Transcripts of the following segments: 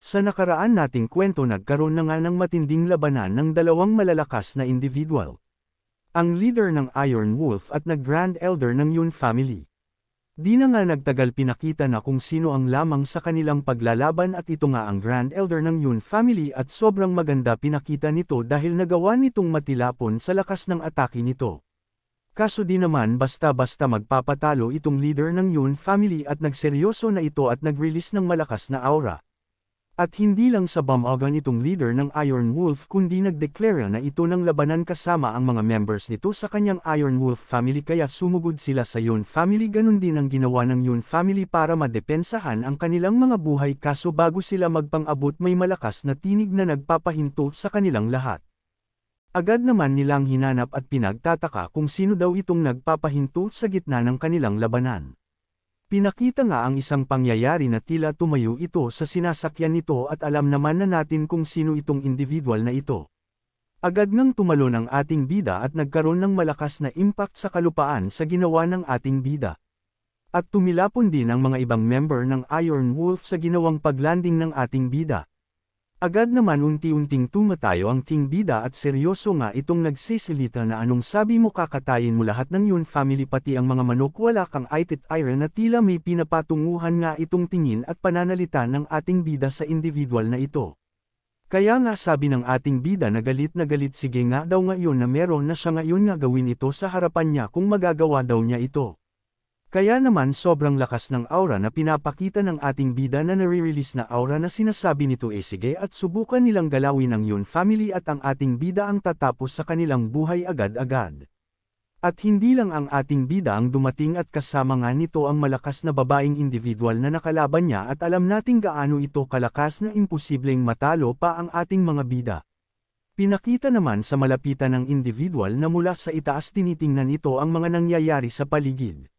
Sa nakaraan nating kwento nagkaroon na nga ng matinding labanan ng dalawang malalakas na individual. Ang leader ng Iron Wolf at nag-Grand Elder ng Yun family. Di na nga nagtagal pinakita na kung sino ang lamang sa kanilang paglalaban at ito nga ang Grand Elder ng Yun family at sobrang maganda pinakita nito dahil nagawa nitong matilapon sa lakas ng atake nito. Kaso di naman basta-basta magpapatalo itong leader ng Yun family at nagseryoso na ito at nag-release ng malakas na aura. At hindi lang sa bamagan itong leader ng Iron Wolf kundi nagdeklara na ito ng labanan kasama ang mga members nito sa kanyang Iron Wolf family kaya sumugod sila sa Yun family ganun din ang ginawa ng Yun family para madepensahan ang kanilang mga buhay kaso bago sila magpang-abot may malakas na tinig na nagpapahinto sa kanilang lahat. Agad naman nilang hinanap at pinagtataka kung sino daw itong nagpapahinto sa gitna ng kanilang labanan. Pinakita nga ang isang pangyayari na tila tumayo ito sa sinasakyan nito at alam naman na natin kung sino itong individual na ito. Agad ngang tumalon ang ating bida at nagkaroon ng malakas na impact sa kalupaan sa ginawa ng ating bida. At tumilapon din ang mga ibang member ng Iron Wolf sa ginawang paglanding ng ating bida. Agad naman unti-unting tumatayo ang ting bida at seryoso nga itong nagsisilita na anong sabi mo kakatayin mo lahat ng Yun family pati ang mga manok wala kang itit iron na tila may pinapatunguhan nga itong tingin at pananalita ng ating bida sa individual na ito. Kaya nga sabi ng ating bida na galit sige nga daw ngayon na meron na siya ngayon nga gawin ito sa harapan niya kung magagawa daw niya ito. Kaya naman sobrang lakas ng aura na pinapakita ng ating bida na nare-release na aura na sinasabi nito sige at subukan nilang galawin ang Yun family at ang ating bida ang tatapos sa kanilang buhay agad-agad. At hindi lang ang ating bida ang dumating at kasama nga nito ang malakas na babaeng individual na nakalaban niya at alam nating gaano ito kalakas na imposibleng matalo pa ang ating mga bida. Pinakita naman sa malapitan ng individual na mula sa itaas tinitingnan ito ang mga nangyayari sa paligid.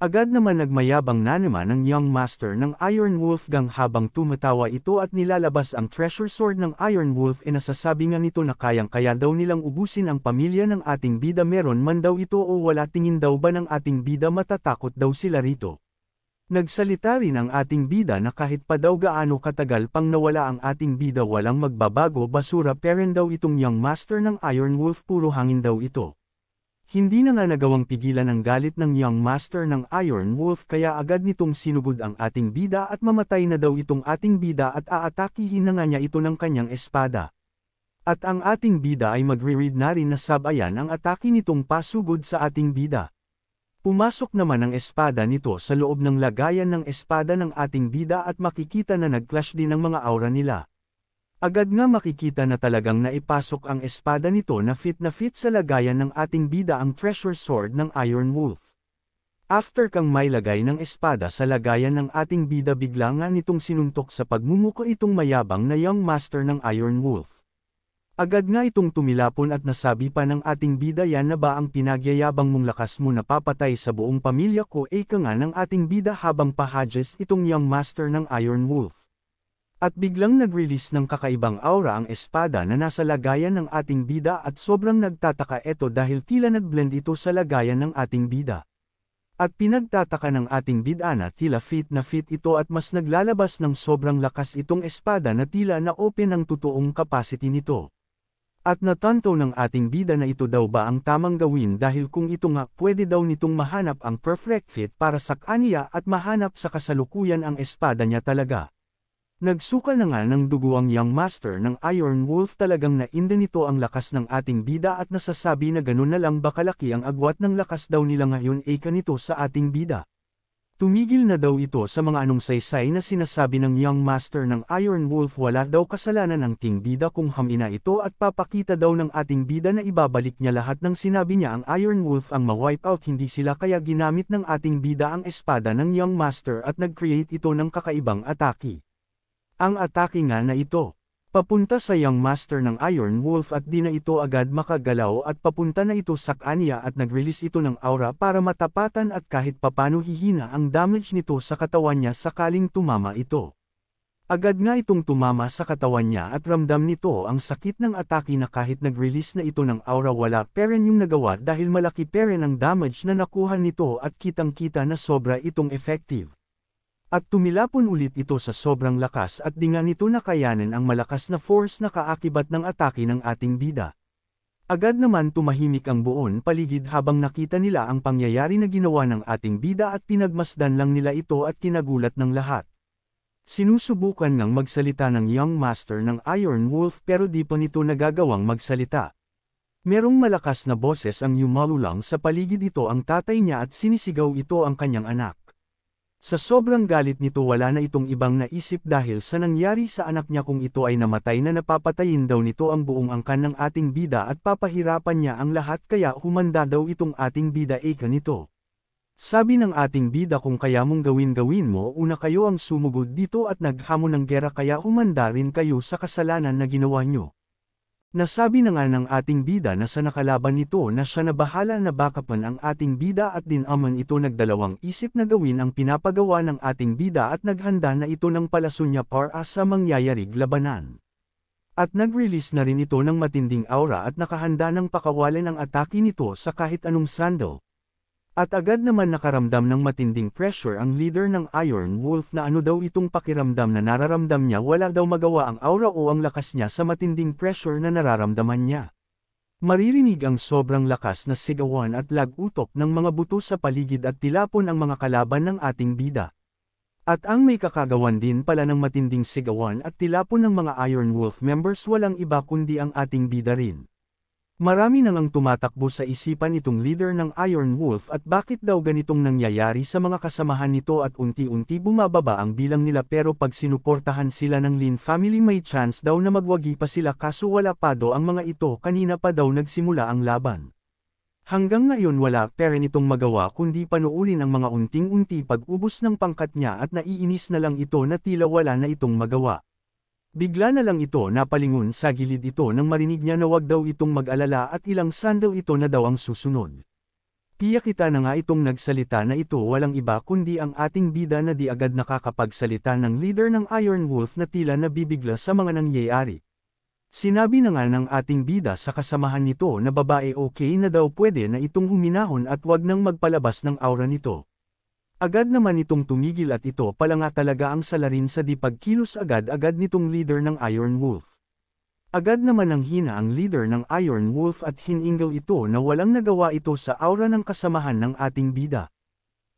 Agad naman nagmayabang na naman ang Young Master ng Iron Wolf gang habang tumatawa ito at nilalabas ang treasure sword ng Iron Wolf nasasabi nga nito na kayang-kaya daw nilang ubusin ang pamilya ng ating bida meron man daw ito o wala tingin daw ba ng ating bida matatakot daw sila rito. Nagsalita rin ang ating bida na kahit pa daw gaano katagal pang nawala ang ating bida walang magbabago basura peren daw itong Young Master ng Iron Wolf puro hangin daw ito. Hindi na nga nagawang pigilan ang galit ng Young Master ng Iron Wolf kaya agad nitong sinugod ang ating bida at mamatay na daw itong ating bida at aatakihin na nga niya ito ng kanyang espada. At ang ating bida ay magre-read na rin na sabayan ang atake nitong pasugod sa ating bida. Pumasok naman ang espada nito sa loob ng lagayan ng espada ng ating bida at makikita na nag-clash din ang mga aura nila. Agad nga makikita na talagang naipasok ang espada nito na fit sa lagayan ng ating bida ang treasure sword ng Iron Wolf. After kang may lagay ng espada sa lagayan ng ating bida bigla nga nitong sinuntok sa pagmumuko itong mayabang na Young Master ng Iron Wolf. Agad nga itong tumilapon at nasabi pa ng ating bida yan na ba ang pinagyayabang mong lakas mo napapatay sa buong pamilya ko ka nga ng ating bida habang pahadges itong Young Master ng Iron Wolf. At biglang nag-release ng kakaibang aura ang espada na nasa lagayan ng ating bida at sobrang nagtataka ito dahil tila nag-blend ito sa lagayan ng ating bida. At pinagtataka ng ating bida na tila fit ito at mas naglalabas ng sobrang lakas itong espada na tila na-open ang totoong capacity nito. At natanto ng ating bida na ito daw ba ang tamang gawin dahil kung ito nga pwede daw nitong mahanap ang perfect fit para sa kanya at mahanap sa kasalukuyan ang espada niya talaga. Nagsuka na nga ng dugo ang Young Master ng Iron Wolf talagang nainda nito ang lakas ng ating bida at nasasabi na ganun na lang ba kalaki ang agwat ng lakas daw nila ngayon kanito sa ating bida. Tumigil na daw ito sa mga anong saysay na sinasabi ng Young Master ng Iron Wolf wala daw kasalanan ng ting bida kung hamina ito at papakita daw ng ating bida na ibabalik niya lahat ng sinabi niya ang Iron Wolf ang ma-wipe out hindi sila kaya ginamit ng ating bida ang espada ng Young Master at nag-create ito ng kakaibang atake. Ang atake nga na ito, papunta sa Young Master ng Iron Wolf at di na ito agad makagalaw at papunta na ito sa kanya at nag-release ito ng aura para matapatan at kahit papano hihina ang damage nito sa katawan niya sakaling tumama ito. Agad nga itong tumama sa katawan niya at ramdam nito ang sakit ng atake na kahit nag-release na ito ng aura wala peren yung nagawa dahil malaki peren ang damage na nakuha nito at kitang-kita na sobra itong effective. At tumilapon ulit ito sa sobrang lakas at di nga nito nakayanan ang malakas na force na kaakibat ng atake ng ating bida. Agad naman tumahimik ang buong paligid habang nakita nila ang pangyayari na ginawa ng ating bida at pinagmasdan lang nila ito at kinagulat ng lahat. Sinusubukan ngang magsalita ng Young Master ng Iron Wolf pero di pa nito nagagawang magsalita. Merong malakas na boses ang yumalulang sa paligid ito ang tatay niya at sinisigaw ito ang kanyang anak. Sa sobrang galit nito wala na itong ibang naisip dahil sa nangyari sa anak niya kung ito ay namatay na napapatayin daw nito ang buong angkan ng ating bida at papahirapan niya ang lahat kaya humanda daw itong ating bida eka nito. Sabi ng ating bida kung kaya mong gawin mo una kayo ang sumugod dito at naghamon ng gera kaya humanda rin kayo sa kasalanan na ginawa nyo. Nasabi na nga ng ating bida na sa nakalaban nito na siya na bahala na bakapan ang ating bida at dinaman ito nagdalawang isip na gawin ang pinapagawa ng ating bida at naghanda na ito ng palason niya para sa mangyayarig labanan. At nag-release na rin ito ng matinding aura at nakahanda ng pakawalan ang atake nito sa kahit anong sandal. At agad naman nakaramdam ng matinding pressure ang leader ng Iron Wolf na ano daw itong pakiramdam na nararamdam niya wala daw magawa ang aura o ang lakas niya sa matinding pressure na nararamdaman niya. Maririnig ang sobrang lakas na sigawan at lag-utok ng mga buto sa paligid at tilapon ang mga kalaban ng ating bida. At ang may kakagawan din pala ng matinding sigawan at tilapon ng mga Iron Wolf members walang iba kundi ang ating bida rin. Marami nang ang tumatakbo sa isipan itong leader ng Iron Wolf at bakit daw ganitong nangyayari sa mga kasamahan nito at unti-unti bumababa ang bilang nila pero pag sinuportahan sila ng Lin family may chance daw na magwagi pa sila kaso wala pa daw ang mga ito kanina pa daw nagsimula ang laban. Hanggang ngayon wala pa rin itong magawa kundi panuulin ang mga unting-unti pag-ubos ng pangkat niya at naiinis na lang ito na tila wala na itong magawa. Bigla na lang ito napalingon sa gilid ito nang marinig niya na wag daw itong mag-alala at ilang sandal ito na daw ang susunod. Piyakita na nga itong nagsalita na ito walang iba kundi ang ating bida na di agad nakakapagsalita ng leader ng Iron Wolf na tila nabibigla sa mga nangyayari. Sinabi na nga ng ating bida sa kasamahan nito na babae okay na daw pwede na itong huminahon at wag nang magpalabas ng aura nito. Agad naman itong tumigil at ito pala nga talaga ang salarin sa di pagkilos agad-agad nitong leader ng Iron Wolf. Agad naman ang hina ang leader ng Iron Wolf at hiningal ito na walang nagawa ito sa aura ng kasamahan ng ating bida.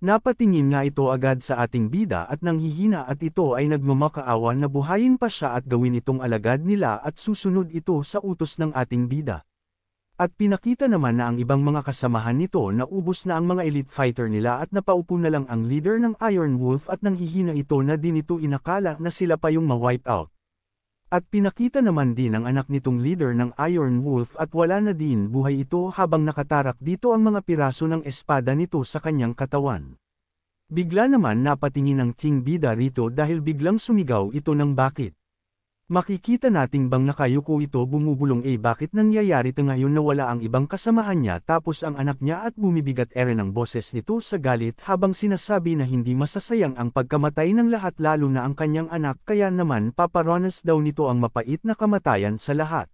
Napatingin nga ito agad sa ating bida at nanghihina at ito ay nagmamakaawa na buhayin pa siya at gawin itong alagad nila at susunod ito sa utos ng ating bida. At pinakita naman na ang ibang mga kasamahan nito na ubos na ang mga elite fighter nila at napaupo na lang ang leader ng Iron Wolf at nanghihina ito na din ito inakala na sila pa yung ma-wipe out. At pinakita naman din ang anak nitong leader ng Iron Wolf at wala na din buhay ito habang nakatarak dito ang mga piraso ng espada nito sa kanyang katawan. Bigla naman napatingin ang King Bida rito dahil biglang sumigaw ito ng bakit. Makikita nating bang nakayuko ito bumubulong bakit nangyayari ito ngayon na wala ang ibang kasamahan niya tapos ang anak niya at bumibigat ere ng boses nito sa galit habang sinasabi na hindi masasayang ang pagkamatay ng lahat lalo na ang kanyang anak kaya naman paparanas daw nito ang mapait na kamatayan sa lahat.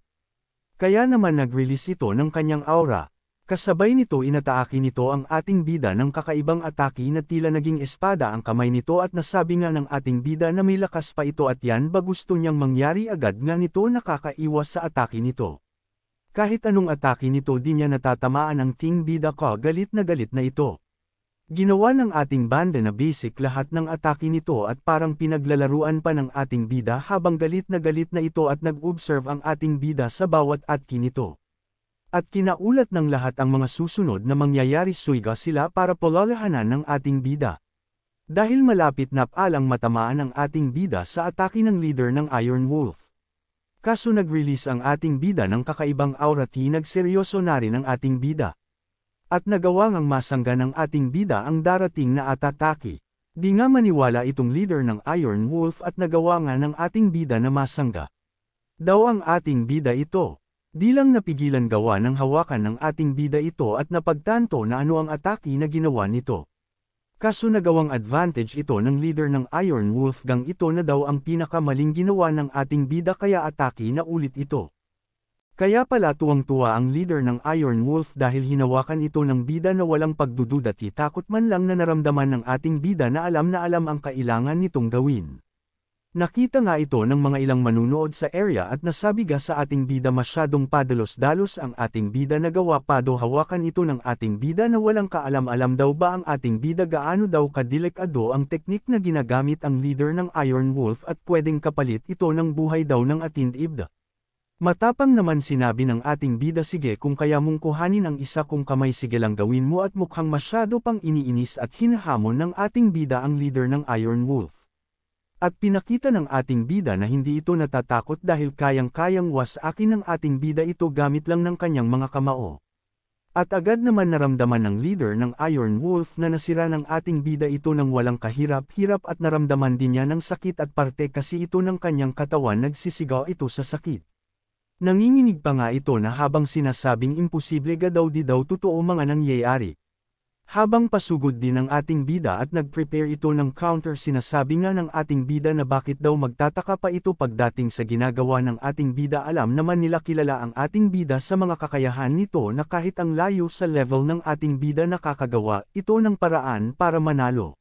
Kaya naman nag-release ito ng kanyang aura. Kasabay nito inataake nito ang ating bida ng kakaibang atake na tila naging espada ang kamay nito at nasabi nga ng ating bida na may lakas pa ito at yan ba gusto niyang mangyari agad nga nito nakakaiwas sa atake nito. Kahit anong atake nito di niya natatamaan ang King Bida ko galit na ito. Ginawa ng ating banda na basic lahat ng atake nito at parang pinaglalaruan pa ng ating bida habang galit na ito at nag-observe ang ating bida sa bawat atake nito. At kinaulat ng lahat ang mga susunod na mangyayari suiga sila para polalahanan ng ating bida. Dahil malapit na palang matamaan ang ating bida sa atake ng leader ng Iron Wolf. Kaso nag-release ang ating bida ng kakaibang aura nagseryoso na rin ang ating bida. At nagawa ngang masangga ng ating bida ang darating na atake. Di nga maniwala itong leader ng Iron Wolf at nagawa nga ng ating bida na masangga. Daw ang ating bida ito. Di lang napigilan gawa ng hawakan ng ating bida ito at napagtanto na ano ang atake na ginawa nito. Kaso nagawang advantage ito ng leader ng Iron Wolf gang ito na daw ang pinakamaling ginawa ng ating bida kaya atake na ulit ito. Kaya pala tuwang-tuwa ang leader ng Iron Wolf dahil hinawakan ito ng bida na walang pagdududa at takot man lang na naramdaman ng ating bida na alam ang kailangan nitong gawin. Nakita nga ito ng mga ilang manunood sa area at nasabiga sa ating bida masyadong padalos-dalos ang ating bida na gawa pa daw hawakan ito ng ating bida na walang kaalam-alam daw ba ang ating bida gaano daw kadelikado ang teknik na ginagamit ang leader ng Iron Wolf at pwedeng kapalit ito ng buhay daw ng ating ibda. Matapang naman sinabi ng ating bida sige kung kaya mong kuhanin ang isa kong kamay sige lang gawin mo at mukhang masyado pang iniinis at hinahamon ng ating bida ang leader ng Iron Wolf. At pinakita ng ating bida na hindi ito natatakot dahil kayang-kayang wasakin ng ating bida ito gamit lang ng kanyang mga kamao. At agad naman naramdaman ng leader ng Iron Wolf na nasira ng ating bida ito ng walang kahirap-hirap at naramdaman din niya ng sakit at parte kasi ito ng kanyang katawan nagsisigaw ito sa sakit. Nanginginig pa nga ito na habang sinasabing imposible ga daw di daw totoo mga nangyayari. Habang pasugod din ng ating bida at nag-prepare ito ng counter sinasabi nga ng ating bida na bakit daw magtataka pa ito pagdating sa ginagawa ng ating bida alam naman nila kilala ang ating bida sa mga kakayahan nito na kahit ang layo sa level ng ating bida nakakagawa ito ng paraan para manalo.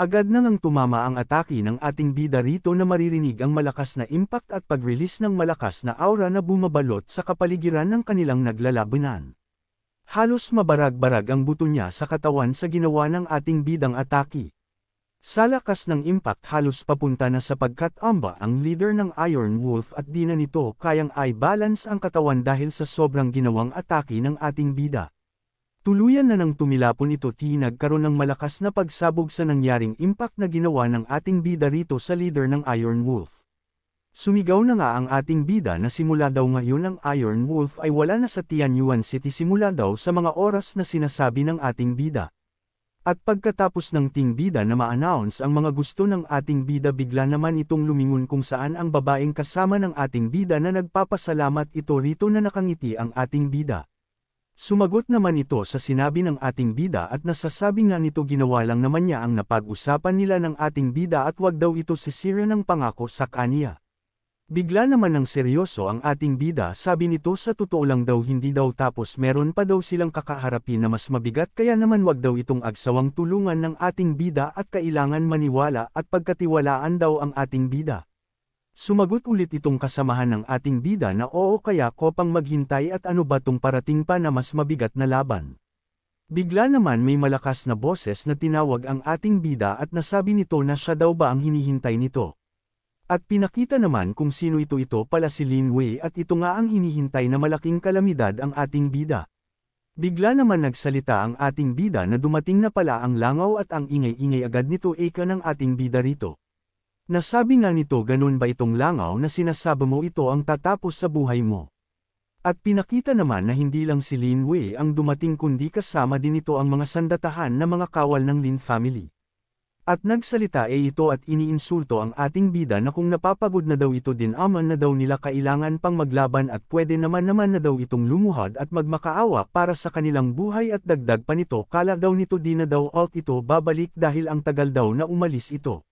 Agad na ngang tumama ang atake ng ating bida rito na maririnig ang malakas na impact at pag-release ng malakas na aura na bumabalot sa kapaligiran ng kanilang naglalabanan. Halos mabarag-barag ang buto niya sa katawan sa ginawa ng ating bidang atake. Sa lakas ng impact halos papunta na sa pagkatamba ang leader ng Iron Wolf at di na nito kayang i-balance ang katawan dahil sa sobrang ginawang atake ng ating bida. Tuluyan na nang tumilapon ito nagkaroon ng malakas na pagsabog sa nangyaring impact na ginawa ng ating bida rito sa leader ng Iron Wolf. Sumigaw na nga ang ating bida na simula daw ngayon ang Iron Wolf ay wala na sa Tianyuan City simula daw sa mga oras na sinasabi ng ating bida. At pagkatapos ng ting bida na ma-announce ang mga gusto ng ating bida bigla naman itong lumingon kung saan ang babaeng kasama ng ating bida na nagpapasalamat ito rito na nakangiti ang ating bida. Sumagot naman ito sa sinabi ng ating bida at nasasabi nga nito ginawa lang naman niya ang napag-usapan nila ng ating bida at wag daw ito sisira ng pangako sa kanya. Bigla naman ng seryoso ang ating bida sabi nito sa totoo lang daw hindi daw tapos meron pa daw silang kakaharapin na mas mabigat kaya naman wag daw itong agsawang tulungan ng ating bida at kailangan maniwala at pagkatiwalaan daw ang ating bida. Sumagot ulit itong kasamahan ng ating bida na oo kaya ko pang maghintay at ano ba tong parating pa na mas mabigat na laban. Bigla naman may malakas na boses na tinawag ang ating bida at nasabi nito na siya daw ba ang hinihintay nito. At pinakita naman kung sino ito pala si Lin Wei at ito nga ang hinihintay na malaking kalamidad ang ating bida. Bigla naman nagsalita ang ating bida na dumating na pala ang langaw at ang ingay-ingay agad nito eka ng ating bida rito. Nasabi nga nito ganun ba itong langaw na sinasaba mo ito ang tatapos sa buhay mo. At pinakita naman na hindi lang si Lin Wei ang dumating kundi kasama din ito ang mga sandatahan na mga kawal ng Lin family. At nagsalita ito at iniinsulto ang ating bida na kung napapagod na daw ito din aman na daw nila kailangan pang maglaban at pwede naman na daw itong lumuhad at magmakaawa para sa kanilang buhay at dagdag pa nito kala daw nito di na daw alt ito babalik dahil ang tagal daw na umalis ito.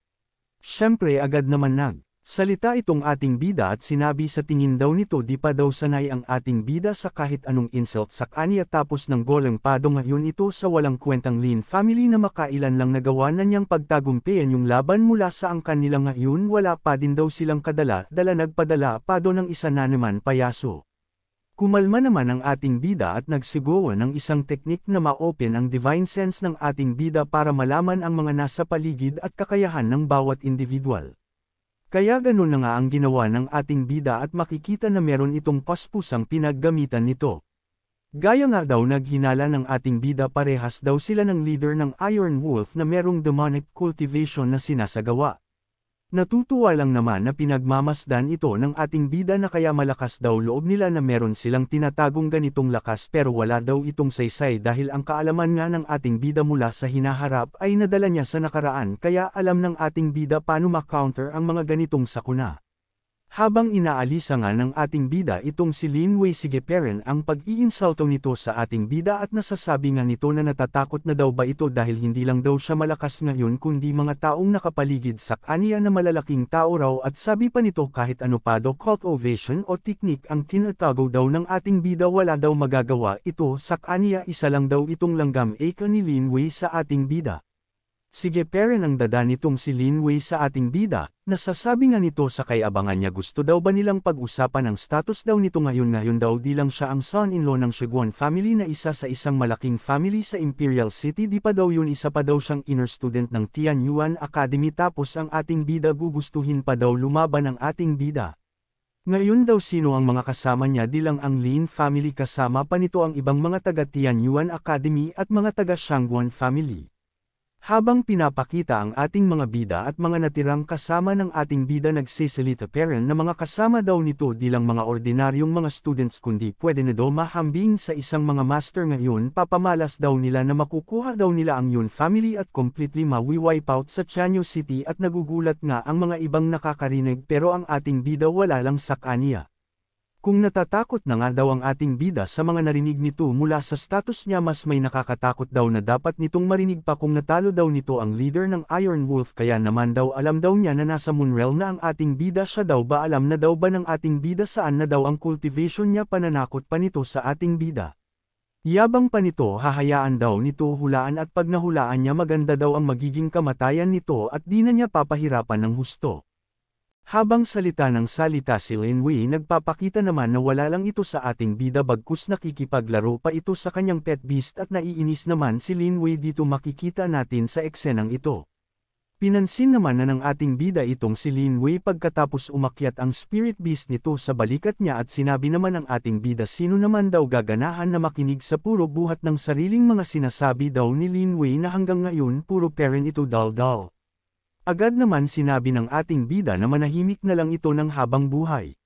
Siyempre agad naman salita itong ating bida at sinabi sa tingin daw nito di pa daw sanay ang ating bida sa kahit anong insult sa kanya tapos ng goleng pado ngayon ito sa walang kwentang Lin family na makailan lang nagawa na niyang pagtagumpian yung laban mula sa ang kanila ngayon wala pa din daw silang kadala-dala nagpadala pa do ng isa na naman payaso. Kumalma naman ang ating bida at nagsigawa ng isang teknik na ma-open ang divine sense ng ating bida para malaman ang mga nasa paligid at kakayahan ng bawat individual. Kaya ganun na nga ang ginawa ng ating bida at makikita na meron itong paspusang pinaggamitan nito. Gaya nga daw naghinala ng ating bida parehas daw sila ng leader ng Iron Wolf na merong demonic cultivation na sinasagawa. Natutuwa lang naman na pinagmamasdan ito ng ating bida na kaya malakas daw loob nila na meron silang tinatagong ganitong lakas pero wala daw itong saysay dahil ang kaalaman nga ng ating bida mula sa hinaharap ay nadala niya sa nakaraan kaya alam ng ating bida paano ma-counter ang mga ganitong sakuna. Habang inaalisa nga ng ating bida itong si Lin Wei sigeperin ang pag-iinsulto nito sa ating bida at nasasabi nga nito na natatakot na daw ba ito dahil hindi lang daw siya malakas ngayon kundi mga taong nakapaligid sa kanya na malalaking tao raw at sabi pa nito kahit ano pa daw cult ovation o teknik ang tinatago daw ng ating bida wala daw magagawa ito sa kanya isa lang daw itong langgam eka ni Lin Wei sa ating bida. Sige peren ang dada nitong si Lin Wei sa ating bida, nasasabi nga nito sa kay abangan niya gusto daw ba nilang pag-usapan ang status daw nito ngayon daw di lang siya ang son-in-law ng Shiguan family na isa sa isang malaking family sa Imperial City di pa daw yun isa pa daw siyang inner student ng Tianyuan Academy tapos ang ating bida gugustuhin pa daw lumaban ang ating bida. Ngayon daw sino ang mga kasama niya di lang ang Lin family kasama pa nito ang ibang mga taga Tianyuan Academy at mga taga Shangguan family. Habang pinapakita ang ating mga bida at mga natirang kasama ng ating bida nagsisalita peren na mga kasama daw nito di lang mga ordinaryong mga students kundi pwede na daw mahambing sa isang mga master ngayon papamalas daw nila na makukuha daw nila ang Yun family at completely mawi-wipe out sa Chanyu City at nagugulat nga ang mga ibang nakakarinig pero ang ating bida wala lang sa kanya. Kung natatakot na nga daw ang ating bida sa mga narinig nito mula sa status niya mas may nakakatakot daw na dapat nitong marinig pa kung natalo daw nito ang leader ng Iron Wolf kaya naman daw alam daw niya na nasa Moonreal na ang ating bida siya daw ba alam na daw ba ng ating bida saan na daw ang cultivation niya pananakot pa nito sa ating bida. Yabang pa nito hahayaan daw nito hulaan at pag nahulaan niya maganda daw ang magiging kamatayan nito at di na niya papahirapan ng husto. Habang salita ng salita si Lin Wei nagpapakita naman na wala lang ito sa ating bida bagkus nakikipaglaro pa ito sa kanyang pet beast at naiinis naman si Lin Wei dito makikita natin sa eksenang ito. Pinansin naman na ng ating bida itong si Lin Wei pagkatapos umakyat ang spirit beast nito sa balikat niya at sinabi naman ng ating bida sino naman daw gaganahan na makinig sa puro buhat ng sariling mga sinasabi daw ni Lin Wei na hanggang ngayon puro peren ito dal-dal. Agad naman sinabi ng ating bida na manahimik na lang ito ng habang buhay.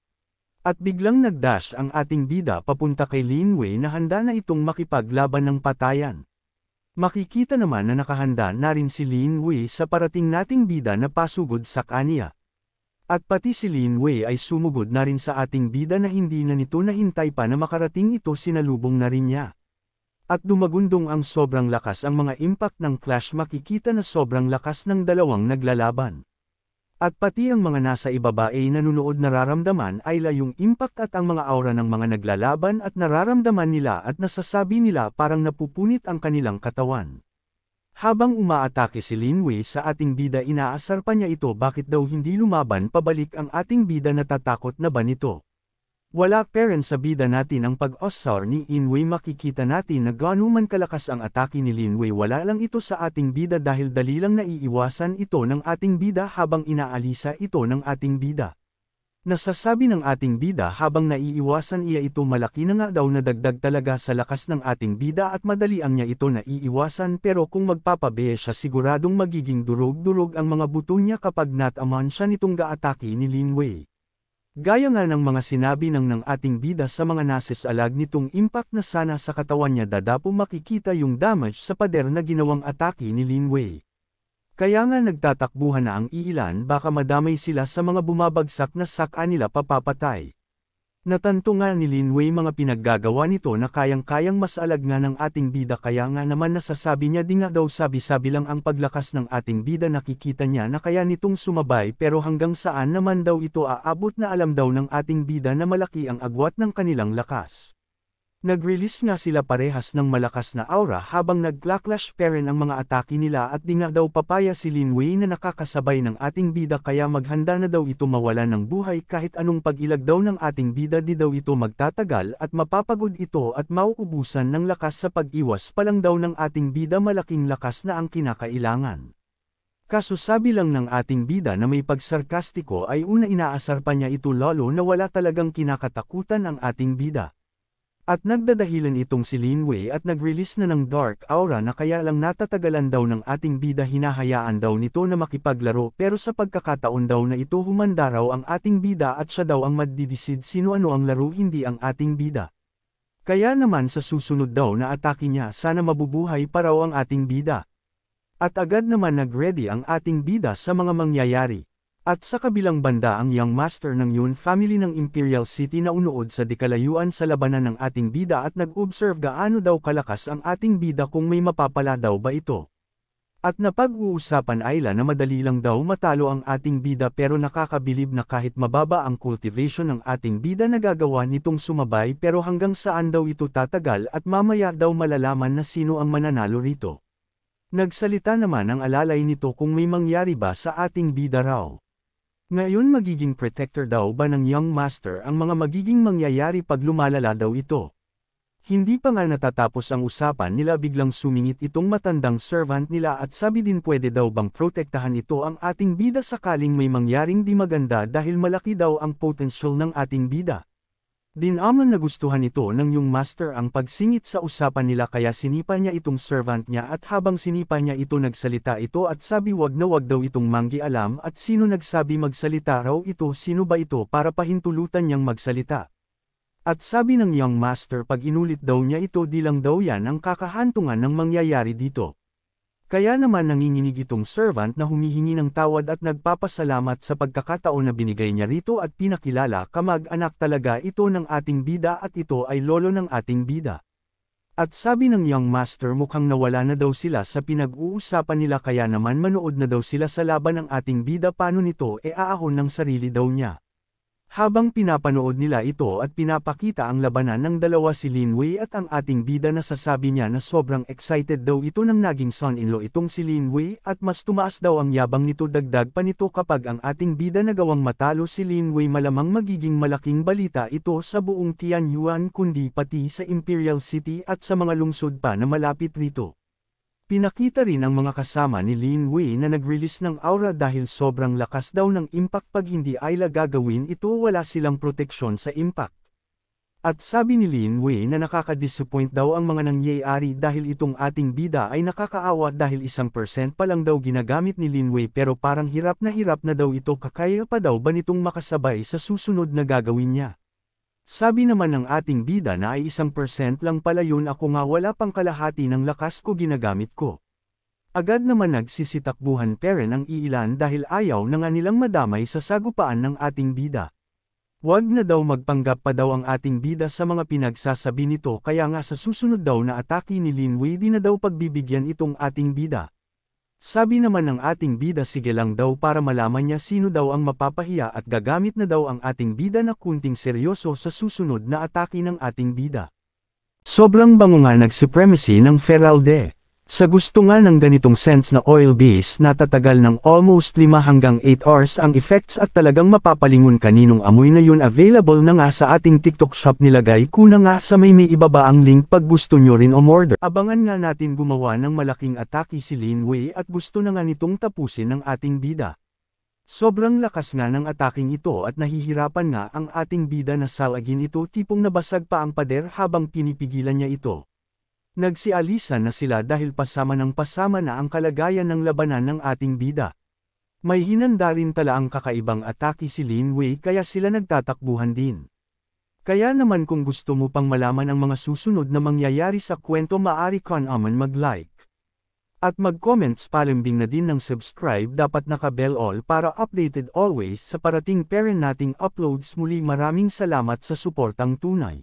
At biglang nagdash ang ating bida papunta kay Lin Wei na handa na itong makipaglaban ng patayan. Makikita naman na nakahanda na rin si Lin Wei sa parating nating bida na pasugod sa kanya. At pati si Lin Wei ay sumugod na rin sa ating bida na hindi na nito nahintay pa na makarating ito sinalubong na rin niya. At dumagundong ang sobrang lakas ang mga impact ng clash makikita na sobrang lakas ng dalawang naglalaban. At pati ang mga nasa ibaba ay nanunood nararamdaman ay yung impact at ang mga aura ng mga naglalaban at nararamdaman nila at nasasabi nila parang napupunit ang kanilang katawan. Habang umaatake si Lin Wei sa ating bida inaasar pa niya ito bakit daw hindi lumaban pabalik ang ating bida natatakot na ba nito. Wala peren sa bida natin ang pag-osar ni Lin Wei makikita natin na gaano man kalakas ang atake ni Lin Wei wala lang ito sa ating bida dahil dali lang naiiwasan ito ng ating bida habang inaalisa ito ng ating bida. Nasasabi ng ating bida habang naiiwasan iya ito malaki na nga daw na dagdag talaga sa lakas ng ating bida at madali ang niya ito naiiwasan pero kung magpapabe siya siguradong magiging durog-durog ang mga buto niya kapag nataman siya nitong gaatake ni Lin Wei. Gaya nga ng mga sinabi ng ating bida sa mga nasisalag nitong impact na sana sa katawan niya dadapo makikita yung damage sa pader na ginawang atake ni Lin Wei. Kaya nga nagtatakbuhan na ang iilan baka madamay sila sa mga bumabagsak na saka nila papapatay. Natanto nga ni Lin Wei mga pinaggagawa nito na kayang-kayang masalag nga ng ating bida kaya nga naman nasasabi niya di nga daw sabi-sabi lang ang paglakas ng ating bida nakikita niya na kaya nitong sumabay pero hanggang saan naman daw ito aabot na alam daw ng ating bida na malaki ang agwat ng kanilang lakas. Nag-release nga sila parehas ng malakas na aura habang nag-clash peren ang mga atake nila at di nga daw papaya si Lin Wei na nakakasabay ng ating bida kaya maghanda na daw ito mawala ng buhay kahit anong pag-ilag daw ng ating bida di daw ito magtatagal at mapapagod ito at mauubusan ng lakas sa pag-iwas pa lang daw ng ating bida malaking lakas na ang kinakailangan. Kaso sabi lang ng ating bida na may pagsarkastiko ay una inaasar pa niya ito lalo na wala talagang kinakatakutan ang ating bida. At nagdadahilan itong si Lin Wei at nag-release na ng dark aura na kaya lang natatagalan daw ng ating bida hinahayaan daw nito na makipaglaro pero sa pagkakataon daw na ito humanda raw ang ating bida at siya daw ang magdidisid sino ano ang laro hindi ang ating bida. Kaya naman sa susunod daw na atake niya sana mabubuhay pa raw ang ating bida. At agad naman nag-ready ang ating bida sa mga mangyayari. At sa kabilang banda ang young master ng Yun family ng Imperial City na unood sa dikalayuan sa labanan ng ating bida at nag-observe gaano daw kalakas ang ating bida kung may mapapala daw ba ito. At napag-uusapan Ayla na madali lang daw matalo ang ating bida pero nakakabilib na kahit mababa ang cultivation ng ating bida nagagawa nitong sumabay pero hanggang saan daw ito tatagal at mamaya daw malalaman na sino ang mananalo rito. Nagsalita naman ang alalay nito kung may mangyari ba sa ating bida raw. Ngayon magiging protector daw ba ng young master ang mga magiging mangyayari pag lumalala daw ito. Hindi pa nga natatapos ang usapan nila biglang sumingit itong matandang servant nila at sabi din pwede daw bang protektahan ito ang ating bida sakaling may mangyaring di maganda dahil malaki daw ang potential ng ating bida. Dinaman nagustuhan ito ng yung master ang pagsingit sa usapan nila kaya sinipa niya itong servant niya at habang sinipa niya ito nagsalita ito at sabi wag na wag daw itong manggi-alam at sino nagsabi magsalita raw ito sino ba ito para pahintulutan niyang magsalita. At sabi ng young master pag inulit daw niya ito di lang daw yan ang kakahantungan ng mangyayari dito. Kaya naman nanginginig itong servant na humihingi ng tawad at nagpapasalamat sa pagkakataon na binigay niya rito at pinakilala kamag-anak talaga ito ng ating bida at ito ay lolo ng ating bida. At sabi ng young master mukhang nawala na daw sila sa pinag-uusapan nila kaya naman manood na daw sila sa laban ng ating bida paano nito aahon ng sarili daw niya. Habang pinapanood nila ito at pinapakita ang labanan ng dalawa si Lin Wei at ang ating bida nasasabi niya na sobrang excited daw ito nang naging son-in-law itong si Lin Wei at mas tumaas daw ang yabang nito dagdag pa nito kapag ang ating bida nagawang matalo si Lin Wei malamang magiging malaking balita ito sa buong Tianyuan kundi pati sa Imperial City at sa mga lungsod pa na malapit rito. Pinakita rin ang mga kasama ni Lin Wei na nag-release ng aura dahil sobrang lakas daw ng impact pag hindi Ayla gagawin ito wala silang proteksyon sa impact. At sabi ni Lin Wei na nakaka-disappoint daw ang mga nangyayari dahil itong ating bida ay nakakaawa dahil 1% pa lang daw ginagamit ni Lin Wei pero parang hirap na daw ito kakaya pa daw ba nitong makasabay sa susunod na gagawin niya. Sabi naman ng ating bida na ay 1% lang pala yun ako nga wala pang kalahati ng lakas ko ginagamit ko. Agad naman nagsisitakbuhan peren ang iilan dahil ayaw na nga nilang madamay sa sagupaan ng ating bida. Wag na daw magpanggap pa daw ang ating bida sa mga pinagsasabi nito kaya nga sa susunod daw na atake ni Lin Wei di na daw pagbibigyan itong ating bida. Sabi naman ng ating bida sige lang daw para malaman niya sino daw ang mapapahiya at gagamit na daw ang ating bida na kunting seryoso sa susunod na atake ng ating bida. Sobrang bango nga nag-supremacy ng Feralde. Sa gusto nga ng ganitong scents na oil base na tatagal ng almost 5 hanggang 8 hours ang effects at talagang mapapalingon kaninong amoy na yun available na nga sa ating TikTok shop nilagay ko na nga sa may ibaba ang link pag gusto nyo rin umorder. Abangan nga natin gumawa ng malaking atake si Lin Wei at gusto na nga nitong tapusin ng ating bida. Sobrang lakas nga ng ataking ito at nahihirapan nga ang ating bida na salagin ito tipong nabasag pa ang pader habang pinipigilan niya ito. Nagsialisan na sila dahil pasama na ang kalagayan ng labanan ng ating bida. May hinanda rin tala ang kakaibang atake si Lin Wei kaya sila nagtatakbuhan din. Kaya naman kung gusto mo pang malaman ang mga susunod na mangyayari sa kwento maaari ka naman mag-like. At mag-comments palambing na din ng subscribe dapat naka-bell all para updated always sa parating parent nating uploads muli maraming salamat sa suportang tunay.